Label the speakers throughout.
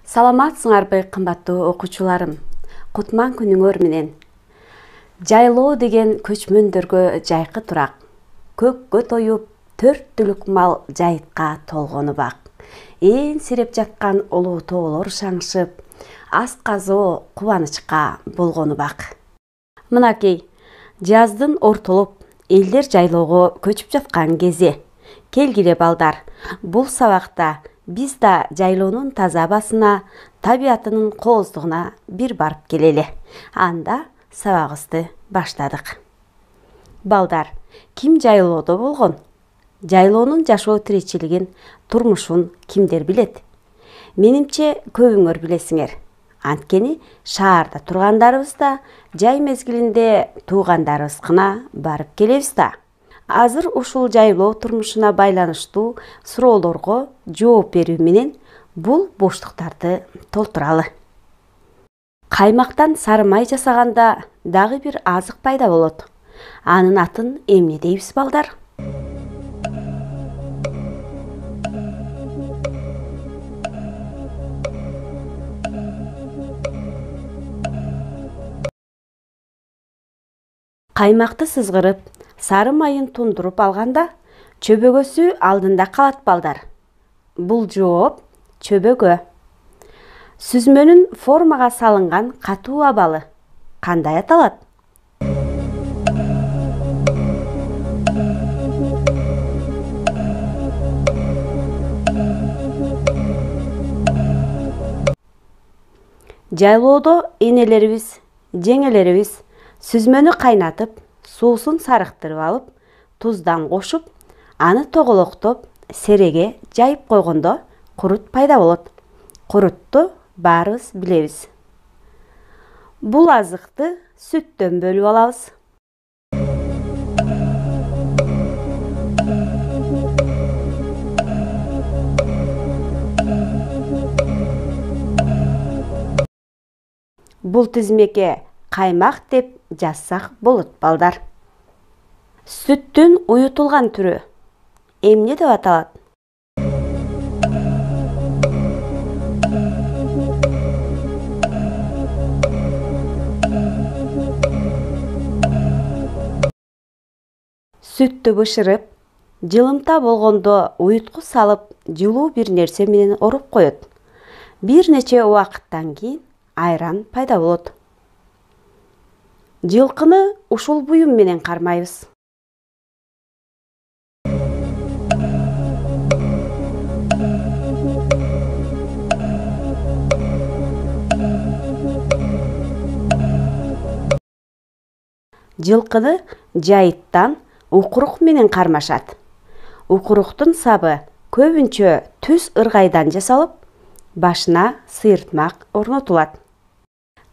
Speaker 1: Саламатсыңарбы кымбаттуу окуучуларым? Кутман күнүңөр менен. Жайлоо деген көчмөндөргө жайкы турак. Көккө тоюп, 4 түлүк мал жайытка толгону бак. Сиреп жаткан улуу тоолор шаңшып, ас казоо кубанычка болгону бак. Мынакей, жаздын ортолуп, элдер жайлоого көчүп жаткан кези. Келгиле балдар, бул сабакта биз да жайлоонун таза абасына, табиятынын кооздугуна бир барып келели. Анда сабагыбызды баштадык. Балдар, ким жайлоодо болгон? Жайлоонун жашоо тиричилигин, турмушун кимдер билет? Менимче көбүңөр билесиңер. Анткени шаарда тургандарыбыз да жай мезгилинде туугандарыбызгына барып келебиз да. Азыр ушул жайлоо турмушуна байланыштуу суроолорго жооп берүү менен бул боштуктарды толтуралы. Каймактан сары май жасаганда дагы бир азык пайда болот. Анын атын эмне дейбиз балдар? Каймакты сызгырып, сары майын тундуруп алганда, чөбөгөсү алдында калат балдар. Бул жооп чөбөгө. Сүзмөнүн формага салынган катуу абалы кандай аталат? Жайлоодо энелерибиз, жеңелерибиз сүзмөнү кайнатып, суусун сарыктырып алып, туздан кошуп, аны тоголоктоп, сереге жайып койгондо курут пайда болот. Курутту баарыбыз билебиз. Бул азыкты сүттөн бөлүп алабыз. Бул тизмеке каймак деп жазсак болот балдар. Сүттүн уютулган түрү эмне деп аталат? Сүттү бышырып, жылымта болгондо уютку салып, жылуу бир нерсе менен оруп коет. Бир нече убакыттан кийин айран пайда болот. Жылкыны ушул буюм менен кармайбыз. Жылкыны жайыттан укурук менен кармашат. Укуруктун сабы көбүнчө түз ыргайдан жасалып, башына сыйыртмак орнотулат.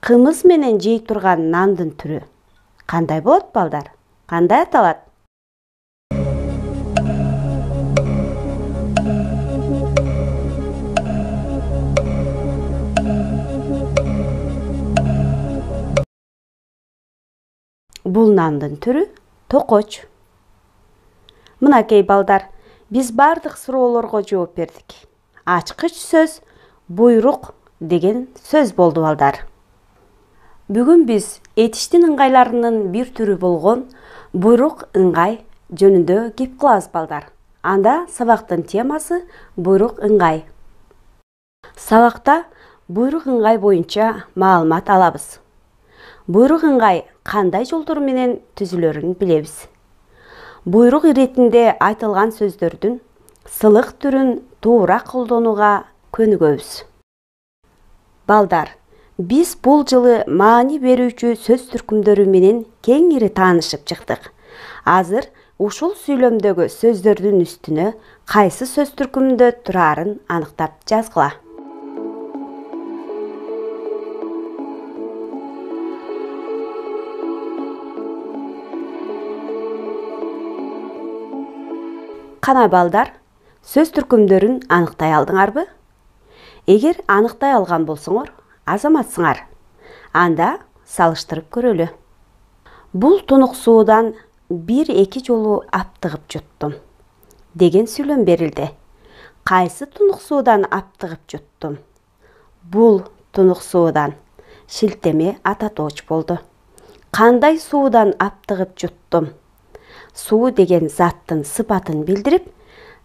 Speaker 1: Кымыз менен жей турган нандын түрү кандай болот балдар? Кандай аталат? Бул нандын түрү токоч. Мынакей балдар, биз бардык суроолорго жооп бердик. Ачкыч сөз буйрук деген сөз болду балдар. Бүгүн биз этиштин ыңгайларынын бир түрү болгон буйрук ыңгай жөнүндө кеп кылабыз балдар. Анда сабактын темасы буйрук ыңгай. Сабакта буйрук ыңгай боюнча маалымат алабыз. Буйрук ыңгай кандай жолдор менен түзүлөрүн билебиз. Буйрук иретинде айтылган сөздөрдүн сылык түрүн туура колдонууга көнүгөбүз. Балдар, биз бул жылы маани берүүчү сөз түркүмдөрү менен кеңири таанышып чыктык. Азыр ушул сүйлөмдөгү сөздөрдүн үстүнө кайсы сөз түркүмүндө турарын аныктап жазгыла. Кана балдар, сөз түркүмдөрүн аныктай алдыңарбы? Эгер аныктай алган болсоңор, азаматсыңар. Анда салыштырып көрөлү. Бул тунук суудан 1-2 жолу аптыгып жуттум деген сүйлөм берилди. Кайсы тунук суудан аптыгып жуттум? Бул тунук суудан шилтеме ататооч болду. Кандай суудан аптыгып жуттум. Суу деген заттын сыпатын билдирип,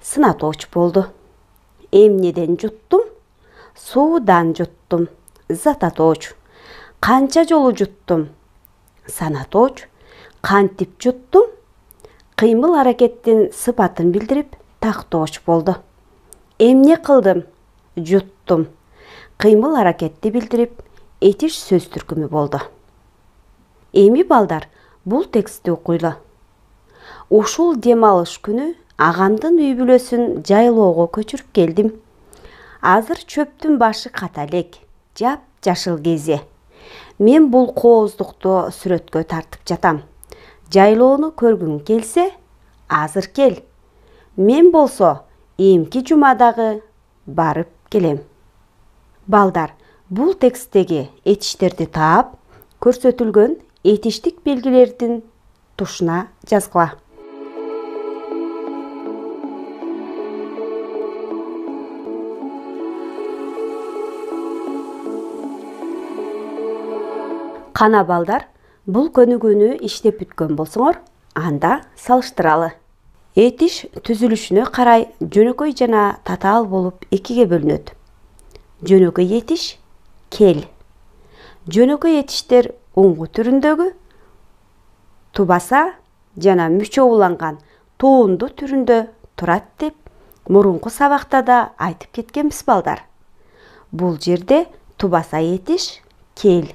Speaker 1: сынатооч болду. Эмнеден жуттум? Суудан жуттум. Зататооч. Канча жолу жуттум? Санатооч. Кантип жуттум? Кыймыл аракеттин сыпатын билдирип, тактооч болду. Эмне кылдым? Жуттум. Кыймыл аракетти билдирип, этиш сөз түркүмү болду. Эми балдар, бул текстти окуйлу. Ушул дем алыш күнү агамдын үй бүлөсүн жайлоого көчүрүп келдим. Азыр чөптүн башы ката элек, жап-жашыл кези. Мен бул кооздукту сүрөткө тартып жатам. Жайлоону көргүң келсе, азыр кел. Мен болсо, эмки жумадагы барып келем. Балдар, бул тексттеги этиштерди таап, көрсөтүлгөн этиштик белгилердин тушуна жазгыла. Кана балдар, бул көнүгүүнү иштеп бүткөн болсоңор, анда салыштыралы. Этиш түзүлүшүнө карай жөнөкөй жана татаал болуп экиге бөлүнөт. Жөнөкөй этиш кел. Жөнөкөй этиштер уңгу түрүндөгү, тубаса жана мүчө уланган туунду түрүндө турат деп мурунку сабакта да айтып кеткенбиз балдар. Бул жерде тубаса этиш кел.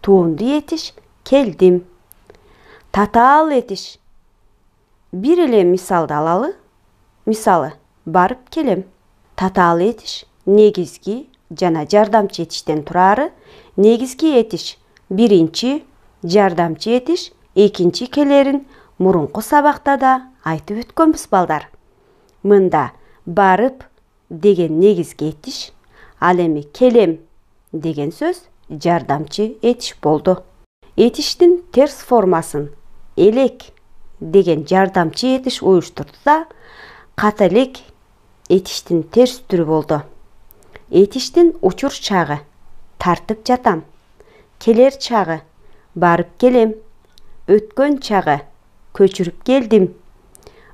Speaker 1: Туунду этиш келдим. Татаал этиш. Бир эле мисалды алалы. Мисалы, барып келем. Татаал этиш негизги жана жардамчы этиштен турары. Негизги этиш биринчи, жардамчы этиш экинчи келерин мурунку сабакта да айтып өткөнбүз балдар. Мында барып деген негизги этиш, ал эми келем деген сөз жардамчы этиш болду. Этиштин терс формасын элек деген жардамчы этиш уюштурду да, ката элек этиштин терс түрү болду. Этиштин учур чагы тартып жатам, келер чагы барып келем, өткөн чагы көчүрүп келдим.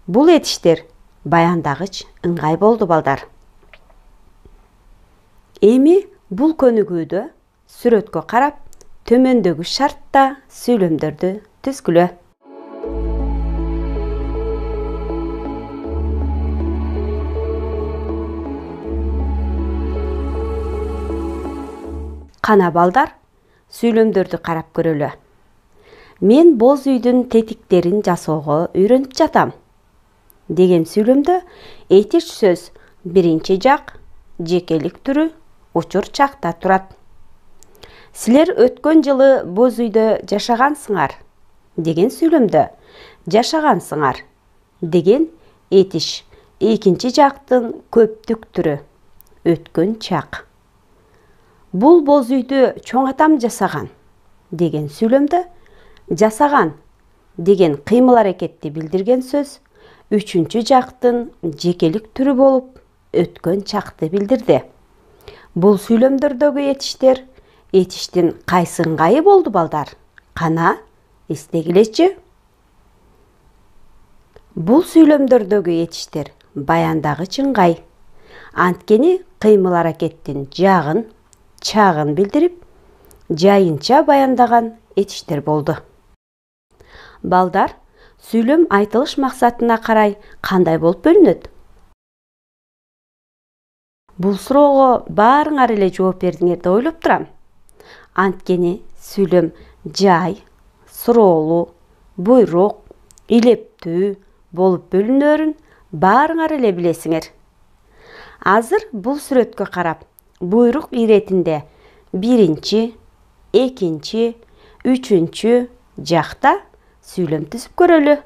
Speaker 1: Бул этиштер баяндагыч ыңгай болду балдар. Эми бул көнүгүүдө сүрөткө карап, төмөндөгү шартта сүйлөмдөрдү түзгүлө. Кана балдар, сүйлөмдөрдү карап көрөлү. Мен боз үйдүн тетиктерин жасоого үйрөнүп жатам деген сүйлөмдө этиш сөз биринчи жак, жекелик түрү учур чакта турат. Силер өткөн жылы боз үйдө жашагансыңар деген сүйлөмдө жашагансыңар деген этиш экинчи жактын көптүк түрү өткөн чак. Бул боз үйдү чоң атам жасаган деген сүйлөмдө жасаган деген кыймыл аракетти билдирген сөз үчүнчү жактын жекелик түрү болуп өткөн чакты билдирди. Бул сүйлөмдөрдөгү этиштер этиштин кайсы ыңгайы болду балдар? Кана эстегилечи. Бул сүйлөмдөрдөгү этиштер баяндагыч ыңгай. Анткени кыймыл аракеттин жагын, чагын билдирип, жайынча баяндаган этиштер болду. Балдар, сүйлөм айтылыш максатына карай кандай болуп бөлүнөт? Бул суроого баарыңар эле жооп бердиңер деп ойлоп турам. Анткени сүйлөм жай, суроолуу, буйрук, илептүү болуп бөлүнөрүн баарыңар эле билесиңер. Азыр бул сүрөткө карап, буйрук иретинде биринчи, экинчи, үчүнчү жакта сүйлөм түзүп көрөлү.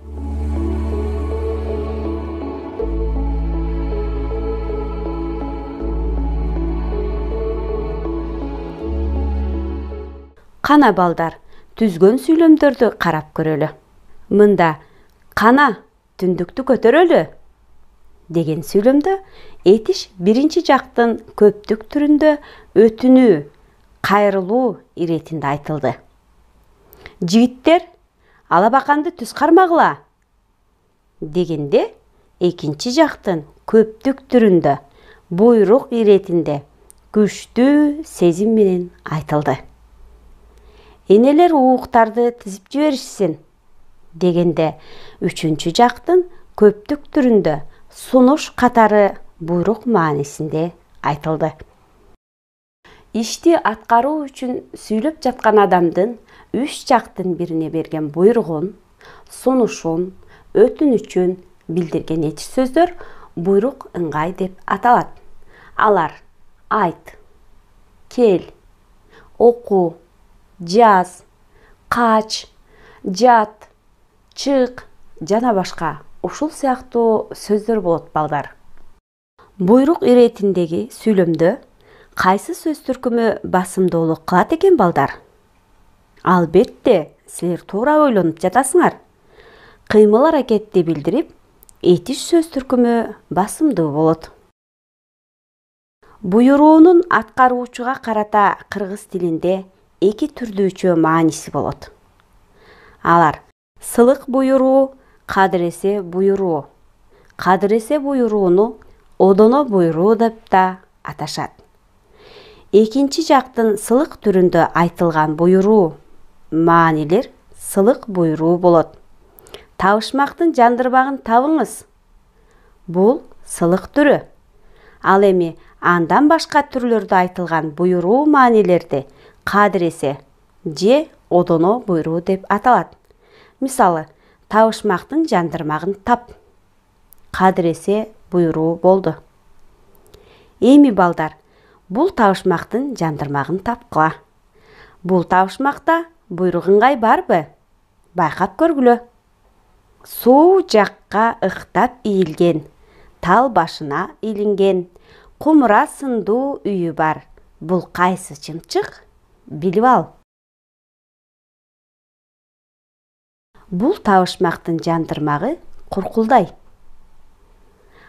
Speaker 1: Кана балдар, түзгөн сүйлөмдөрдү карап көрөлү. Мында кана түндүктү көтөрөлү деген сүйлөмдө этиш биринчи жактын көптүк түрүндө өтүнүү, кайрылуу иретинде айтылды. Жигиттер, алабаканды түз кармагыла дегенде экинчи жактын көптүк түрүндө буйрук иретинде күчтүү сезим менен айтылды. Энелер ууктарды тизип жиберишсин дегенде үчүнчү жактын көптүк түрүндө сунуш катары буйрук маанисинде айтылды. Ишти аткаруу үчүн сүйлөп жаткан адамдын үч жактын бирине берген буйругун, сунушун, өтүнүчүн билдирген этиш сөздөр буйрук ыңгай деп аталат. Алар айт, кел, оку, жаз, кач, жат, чык жана башка ушул сыяктуу сөздөр болот балдар. Буйрук иретиндеги сүйлөмдө кайсы сөз түркүмү басымдуулук кылат экен балдар? Албетте, силер туура ойлонуп жатасыңар. Кыймыл аракетти билдирип, этиш сөз түркүмү басымдуу болот. Буйруунун аткаруучуга карата кыргыз тилинде эки түрдүүчө мааниси болот. Алар сылык буйруу, кадыресе буйруу. Кадыресе буйрууну одоно буйруу деп да аташат. Экинчи жактын сылык түрүндө айтылган буйруу маанилер сылык буйруу болот. Табышмактын жандырмагын табыңыз. Бул сылык түрү. Ал эми андан башка түрлөрдө айтылган буйруу маанилерди кадыресе же одоно буйруу деп аталат. Мисалы, табышмактын жандырмагын тап. Кадыресе буйруу болду. Эми балдар, бул табышмактын жандырмагын тапкыла. Бул табышмакта буйрук ыңгай барбы? Байкап көргүлө. Суу жакка ыктап ийилген, тал башына илинген, кумура сындуу үйү бар. Бул кайсы чымчык? Билип ал. Бул табышмактын жандырмагы куркулдай.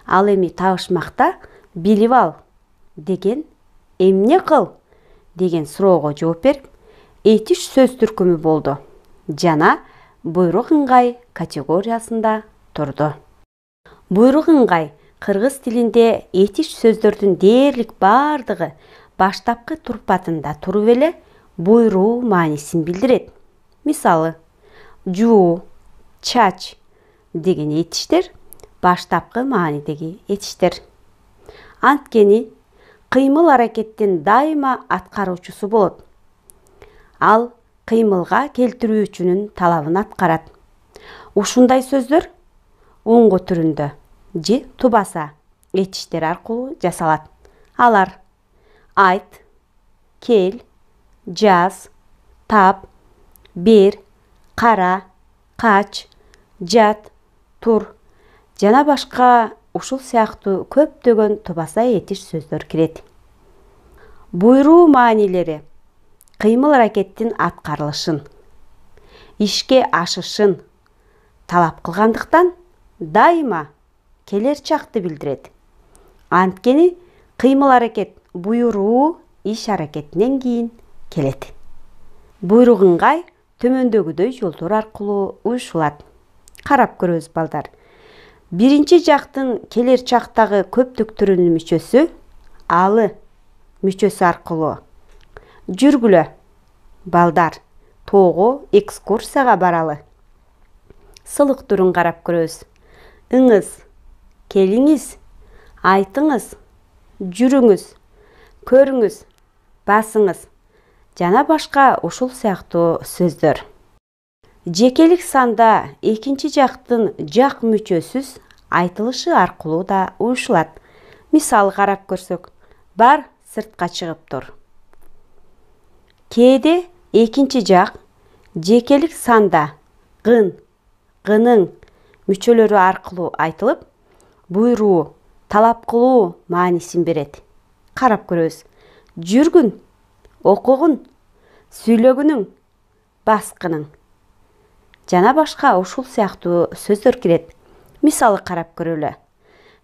Speaker 1: Ал эми табышмакта билип ал деген эмне кыл деген суроого жооп берип, этиш сөз түркүмү болду жана буйрук ыңгай категориясында турду. Буйрук ыңгай кыргыз тилинде этиш сөздөрдүн дээрлик бардыгы баштапкы турпатында туруп эле буйруу маанисин билдирет. Мисалы, жуу, чач деген этиштер баштапкы маанидеги этиштер. Анткени кыймыл аракеттин дайыма аткаруучусу болот. Ал кыймылга келтирүүчүнүн талабын аткарат. Ушундай сөздөр оңго түрүндө же тубаса этиштер аркылуу жасалат. Алар айт, кел, жаз, тап, бер, кара, кач, жат, тур жана башка ушул сыяктуу көптөгөн тубаса этиш сөздөр кирет. Буйруу маанилери кыймыл аракеттин аткарылышын, ишке ашышын талап кылгандыктан дайыма келер чакты билдирет. Анткени кыймыл аракет буйруу иш аракетинен кийин келет. Буйрук ыңгай төмөндөгүдөй жолдор аркылуу уюшулат. Карап көрөбүз балдар. Биринчи жактын келер чактагы көптүк түрүнүн мүчөсү алы мүчөсү аркылуу жүргүлө. Балдар, тоого экскурсияга баралы. Сылык түрүн карап көрөбүз. Ыңыз, келиңиз, айтыңыз, жүрүңүз, көрүңүз, басыңыз жана башка ушул сыяктуу сөздөр. Жекелик санда экинчи жактын жак мүчөсүз айтылышы аркылуу да уюшулат. Мисал карап көрсөк, бар сыртка чыгып тур. Кээде экинчи жак жекелик санда гын, гынын мүчөлөрү аркылуу айтылып, буйруу, талап кылуу маанисин берет. Карап көрөбүз. Жүргүн, окугун, сүйлөгүнүң, баскының жана башка ушул сыяктуу сөздөр кирет. Мисалы карап көрөлү.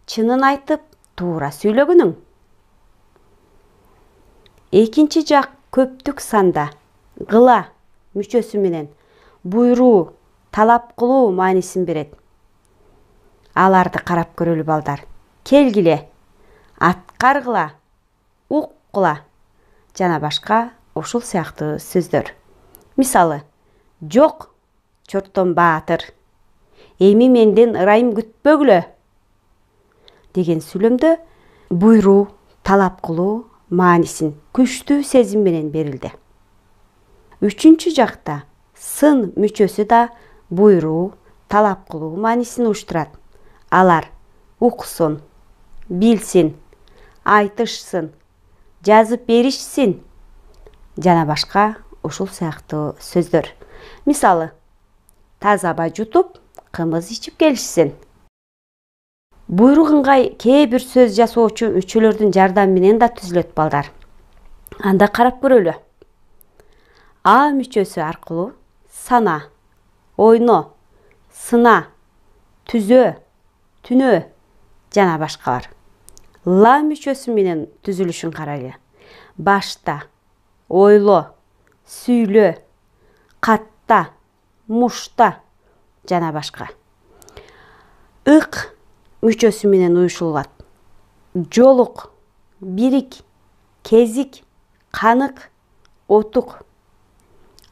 Speaker 1: чынын айтып, туура сүйлөгөнүң. Экинчи жак көптүк санда кыла мүчөсү менен буйруу, талап кылуу маанисин берет. Аларды карап көрөлү балдар. Келгиле, аткаргыла, уккыла жана башка ушул сыяктуу сөздөр. Мисалы, жок, чортон баатыр, эми менден ырайым күтпөгүлө деген сүйлөмдө буйруу, талап кылуу маанисин күчтүү сезим менен берилди. Үчүнчү жакта сын мүчөсү да буйруу, талап кылуу маанисин уюштурат. Алар уксун, билсин, айтышсын, жазып беришсин жана башка ушул сыяктуу сөздөр. Мисалы, таза аба жутуп, кымыз ичип келишсин. Буйрук ыңгай кээ бир сөз жасоочу мүчөлөрдүн жардамы менен да түзүлөт балдар. Анда карап көрөлү. А мүчөсү аркылуу сана, ойно, сына, түзө, түнөө жана башкалар. Ла мүчөсү менен түзүлүшүн карайлы. Башта, ойло, сүйлө, катта, мушта жана башка. Ык мүчөсү менен уюшулат. Жолук, бирик, кезик, канык, отук.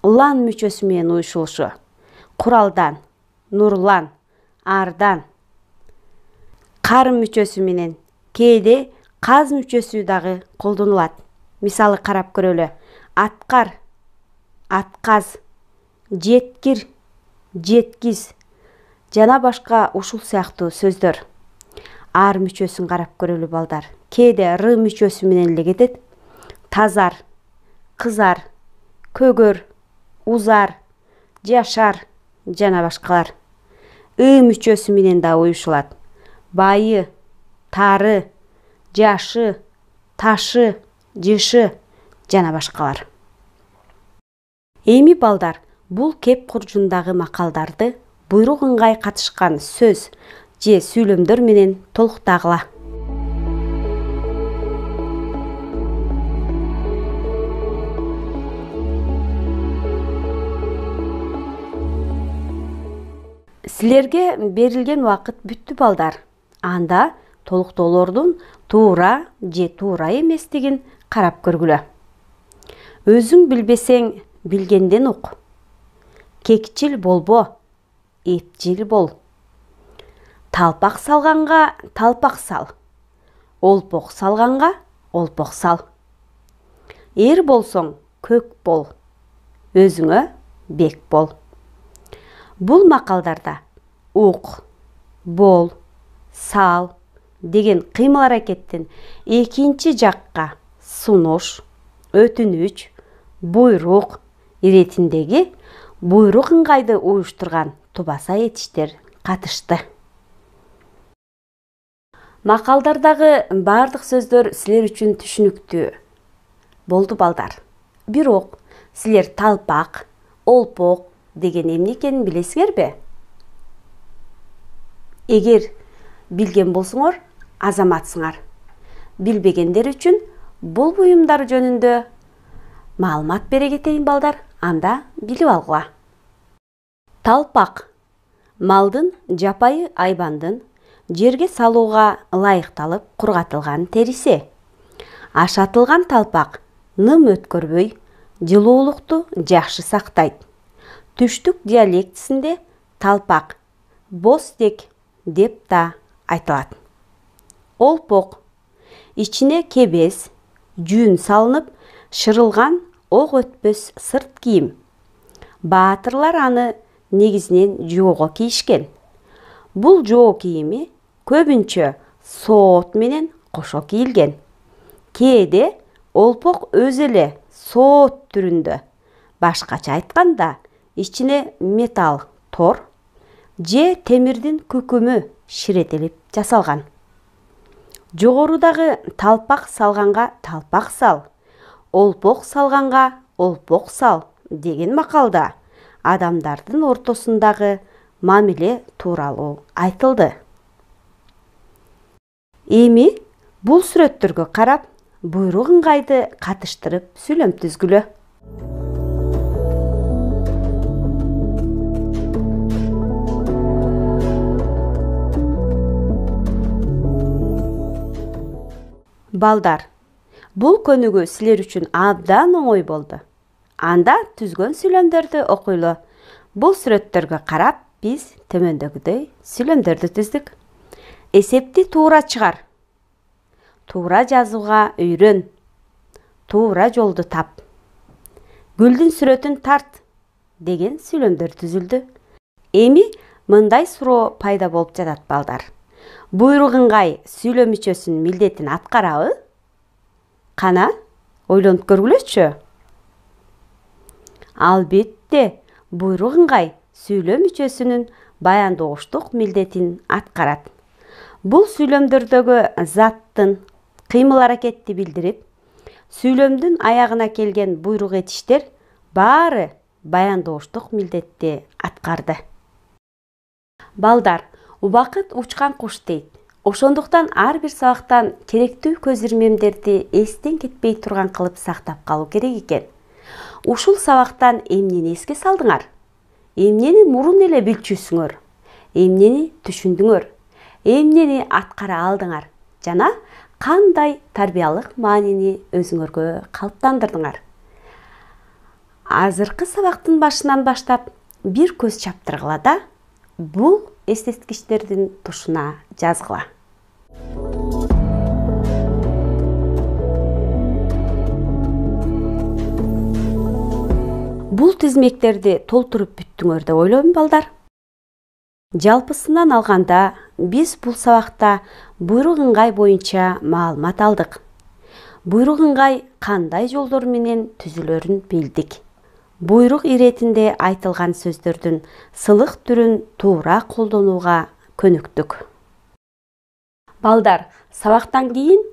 Speaker 1: Лан мүчөсү менен уюшулушу. Куралдан, нурлан, ардан. Карым мүчөсү менен кээде каз мүчөсү дагы колдонулат. Мисалы карап көрөлү. Аткар, атказ, жеткир, жеткиз жана башка ушул сыяктуу сөздөр. Ар мүчөсүн карап көрөлү балдар. Кээде р мүчөсү менен эле кетет. Тазар, кызар, көгөр, узар, жашар жана башкалар. ы мүчөсү менен да уюшулат. Байы, тары, жашы, ташы, жышы жана башкалар. Эми балдар, бул кеп куржундагы макалдарды буйрук ыңгай катышкан сөз же сүйлөмдөр менен толуктагыла. Силерге берилген убакыт бүттү балдар. Анда толуктоолордун туура же туура эместигин карап көргүлө. Өзүң билбесең, билгенден ук. Кекчил болбо, эпчил бол. Талпак салганга талпак сал. Олпок салганга олпок сал. Эр болсоң, көк бол. Өзүңө бек бол. Бул макалдарда ук, бол, сал деген кыймыл аракеттин экинчи жакка сунуш, өтүнүч, буйрук иретиндеги буйрук ыңгайды уюштурган тубаса этиштер катышты. Макалдардагы бардык сөздөр силер үчүн түшүнүктүү болду балдар. Бирок силер талпак, олпок деген эмне экенин билесиңерби? Эгер билген болсоңор, азаматсыңар. Билбегендер үчүн бул буюмдар жөнүндө маалымат бере кетейин балдар, анда билип алгыла. Талпак малдын жапайы айбандын жерге салууга ылайыкталып кургатылган териси. Ашатылган талпак ным өткөрбөй, жылуулукту жакшы сактайт. Түштүк диалектисинде талпак бостек деп да айтылат. Олпок ичине кебес, жүн салынып, шырылган ок өтпөс сырт кийим. Баатырлар аны негизинен жоого кийишкен. Бул жоо кийими көбүнчө соот менен кошо кийилген. Кээде олпок өзү эле соот түрүндө, башкача айтканда ичине металл тор же темирдин күкүмү ширетелип жасалган. Жогорудагы талпак салганга талпак сал, олпок салганга олпок сал деген макалда адамдардын ортосундагы мамиле тууралуу айтылды. Эми бул сүрөттөргө карап, буйрук ыңгайды катыштырып сүйлөм түзгүлө. Балдар, бул көнүгүү силер үчүн абдан оңой болду. Анда түзгөн сүйлөмдөрдү окуйлу. Бул сүрөттөргө карап, биз төмөндөгүдөй сүйлөмдөрдү түздүк. Эсепти туура чыгар. Туура жазууга үйрөн. Туура жолду тап. Гүлдүн сүрөтүн тарт деген сүйлөмдөр түзүлдү. Эми мындай суроо пайда болуп жатат балдар. Буйрук ыңгай сүйлөм мүчөсүнүн милдетин аткарабы? Кана, ойлонуп көргүлөчү. Албетте, буйрук ыңгай сүйлөм мүчөсүнүн баяндооштук милдетин аткарат. Бул сүйлөмдөрдөгү заттын кыймыл аракетти билдирип, сүйлөмдүн аягына келген буйрук этиштер баары баяндооштук милдетти аткарды. Балдар, убакыт учкан куш дейт. Ошондуктан ар бир сабактан керектүү көз ирмемдерди эстен кетпей турган кылып сактап калуу керек экен. Ушул сабактан эмнени эске салдыңар? Эмнени мурун эле билчүсүңөр? Эмнени түшүндүңөр? Эмнени аткара алдыңар? Жана кандай тарбиялык маанини өзүңөргө калыптандырдыңар? Азыркы сабактын башынан баштап бир көз чаптыргыла да, бул эстеткичтердин тушуна жазгыла. Бул тизмектерди толтуруп бүттүңөр деп ойлойм, балдар. Жалпысынан алганда, биз бул сабакта буйрук ыңгай боюнча маалымат алдык. Буйрук ыңгай кандай жолдор менен түзүлөрүн билдик. Буйрук иретинде айтылган сөздөрдүн сылык түрүн туура колдонууга көнүктүк. Балдар, сабактан кийин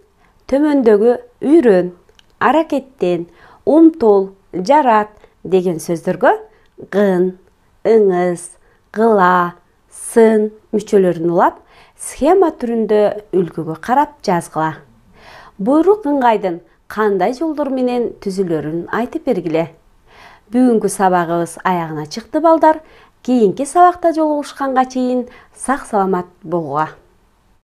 Speaker 1: төмөндөгү үйрөн, аракеттен, умтул, жарат деген сөздөргө гын, ыңыз, гыла, сын мүчөлөрүн улап, схема түрүндө үлгүгө карап жазгыла. Буйрук ыңгайдын кандай жолдор менен түзүлөрүн айтып бергиле. Бүгүнкү сабагыбыз аягына чыкты, балдар. Кийинки сабакта жолугушканга чейин сак саламат болгула.